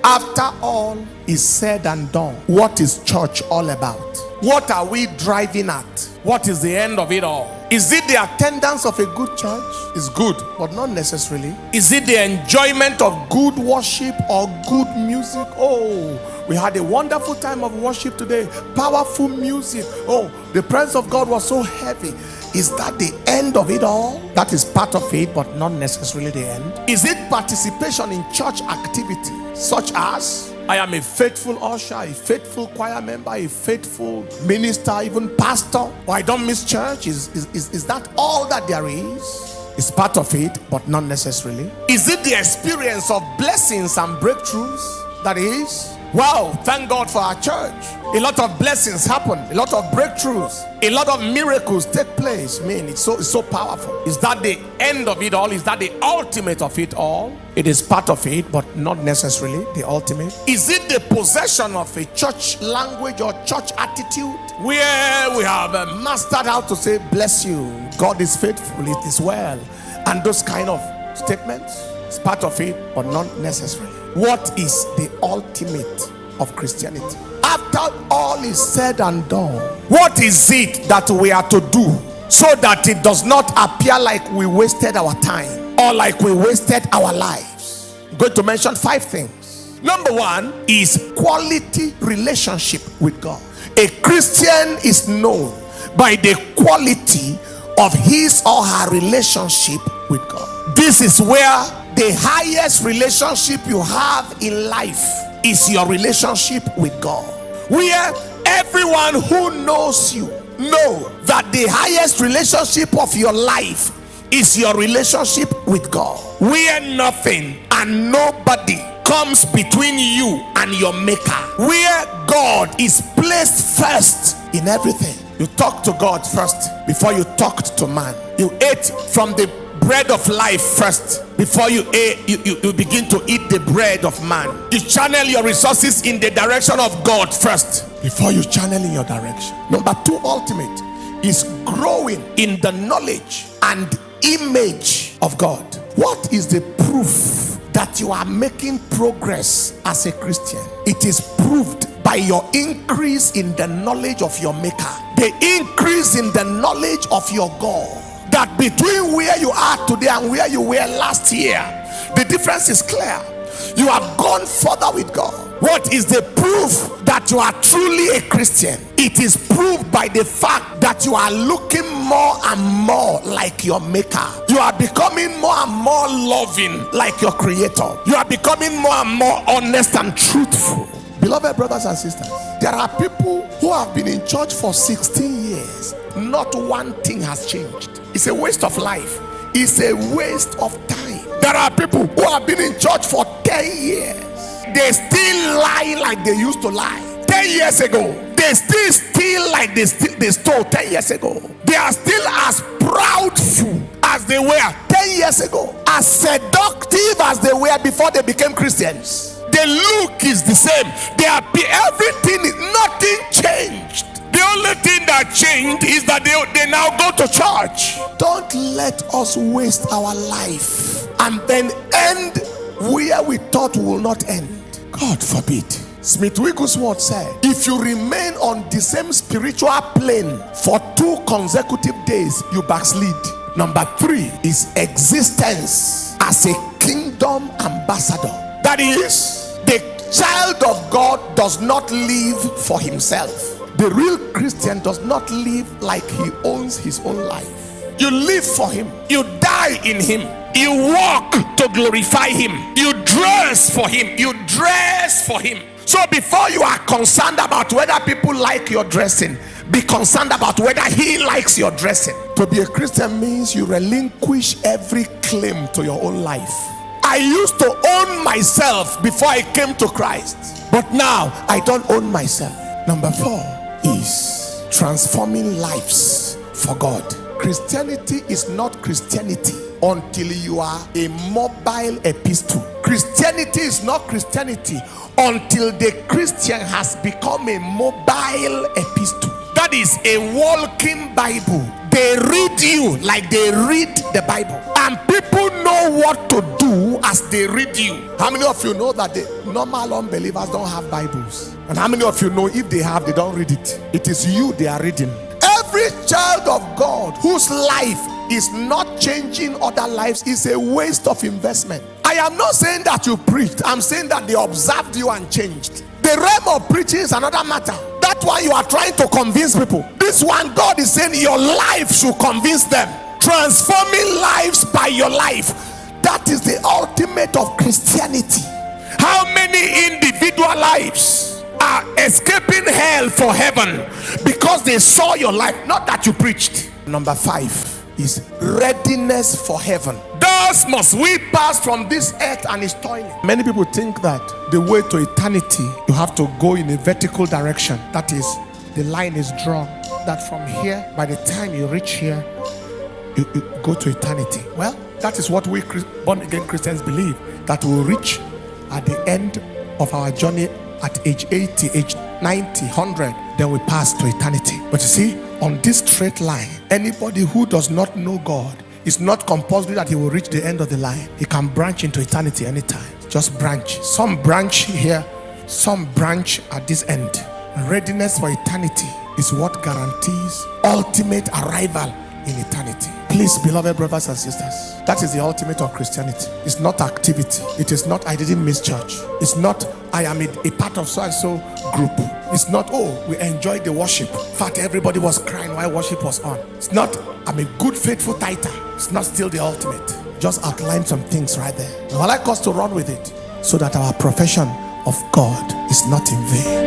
After all is said and done, what is church all about? What are we driving at? What is the end of it all? Is it the attendance of a good church? It's good, but not necessarily. Is it the enjoyment of good worship or good music? Oh, we had a wonderful time of worship today. Powerful music. Oh, the presence of God was so heavy. Is that the end of it all? That is part of it, but not necessarily the end. Is it participation in church activity, such as I am a faithful usher, a faithful choir member, a faithful minister, even pastor, or I don't miss church? Is that all that there is? It's part of it, but not necessarily. Is it the experience of blessings and breakthroughs? That is, wow, thank God for our church. A lot of blessings happen, a lot of breakthroughs, a lot of miracles take place. Man, it's so powerful. Is that the end of it all? Is that the ultimate of it all? It is part of it, but not necessarily the ultimate. Is it the possession of a church language or church attitude where we have mastered how to say, bless you, God is faithful, it is well, and those kind of statements? It's part of it, but not necessarily. What is the ultimate of Christianity? After all is said and done, what is it that we are to do so that it does not appear like we wasted our time or like we wasted our lives? I'm going to mention 5 things. Number 1 is quality relationship with God. A Christian is known by the quality of his or her relationship with God. This is where the highest relationship you have in life is your relationship with God, where everyone who knows you know that the highest relationship of your life is your relationship with God, where nothing and nobody comes between you and your maker, where God is placed first in everything. You talk to God first before you talked to man. You ate from the bread of life first before you begin to eat the bread of man. You channel your resources in the direction of God first before you channel in your direction. Number 2 ultimate is growing in the knowledge and image of God. What is the proof that you are making progress as a Christian? It is proved by your increase in the knowledge of your maker, the increase in the knowledge of your God. That between where you are today and where you were last year, the difference is clear. You have gone further with God. What is the proof that you are truly a Christian? It is proved by the fact that you are looking more and more like your maker. You are becoming more and more loving like your creator. You are becoming more and more honest and truthful. Beloved brothers and sisters, there are people who have been in church for 16 years. Not one thing has changed. It's a waste of life. It's a waste of time. There are people who have been in church for 10 years. They still lie like they used to lie 10 years ago. They still steal like they stole 10 years ago. They are still as proudful as they were 10 years ago, as seductive as they were before they became Christians. The look is the same. Everything is, nothing changed. The only thing that changed is that they now go to church. Don't let us waste our life and then end where we thought we will not end. God forbid. Smith Wigglesworth said, if you remain on the same spiritual plane for 2 consecutive days, you backslid. Number 3 is existence as a kingdom ambassador. That is, the child of God does not live for himself. The real Christian does not live like he owns his own life. You live for him. You die in him. You walk to glorify him. You dress for him. You dress for him. So before you are concerned about whether people like your dressing, be concerned about whether he likes your dressing. To be a Christian means you relinquish every claim to your own life. I used to own myself before I came to Christ, but now I don't own myself. Number 4 is transforming lives for God. Christianity is not Christianity until you are a mobile epistle. Christianity is not Christianity until the Christian has become a mobile epistle. That is a walking Bible. they read you like they read the Bible. And people know what to do as they read you. How many of you know that the normal unbelievers don't have Bibles? And how many of you know if they have, they don't read it? It is you they are reading. Every child of God whose life is not changing other lives is a waste of investment. I am not saying that you preached. I'm saying that they observed you and changed. The realm of preaching is another matter. That one you are trying to convince people. This one, God is saying your life should convince them. Transforming lives by your life. That is the ultimate of Christianity. How many individual lives are escaping hell for heaven because they saw your life, not that you preached? Number 5 is readiness for heaven. Thus must we pass from this earth and its toiling. Many people think that the way to eternity, you have to go in a vertical direction. That is, the line is drawn. That from here, by the time you reach here, you go to eternity. Well, that is what we born again Christians believe, that we will reach at the end of our journey at age 80, age 90, 100, then we pass to eternity. But you see, on this straight line, anybody who does not know God, it's not compulsory that he will reach the end of the line. He can branch into eternity anytime. Just branch. Some branch here, some branch at this end. Readiness for eternity is what guarantees ultimate arrival in eternity. Please, beloved brothers and sisters, that is the ultimate of Christianity. It's not activity. It is not I didn't miss church. It's not I am a part of so and so group. It's not we enjoyed the worship. In fact, everybody was crying while worship was on. It's not I'm a good faithful tither. It's not still the ultimate. Just outline some things right there. I would like us to run with it so that our profession of God is not in vain.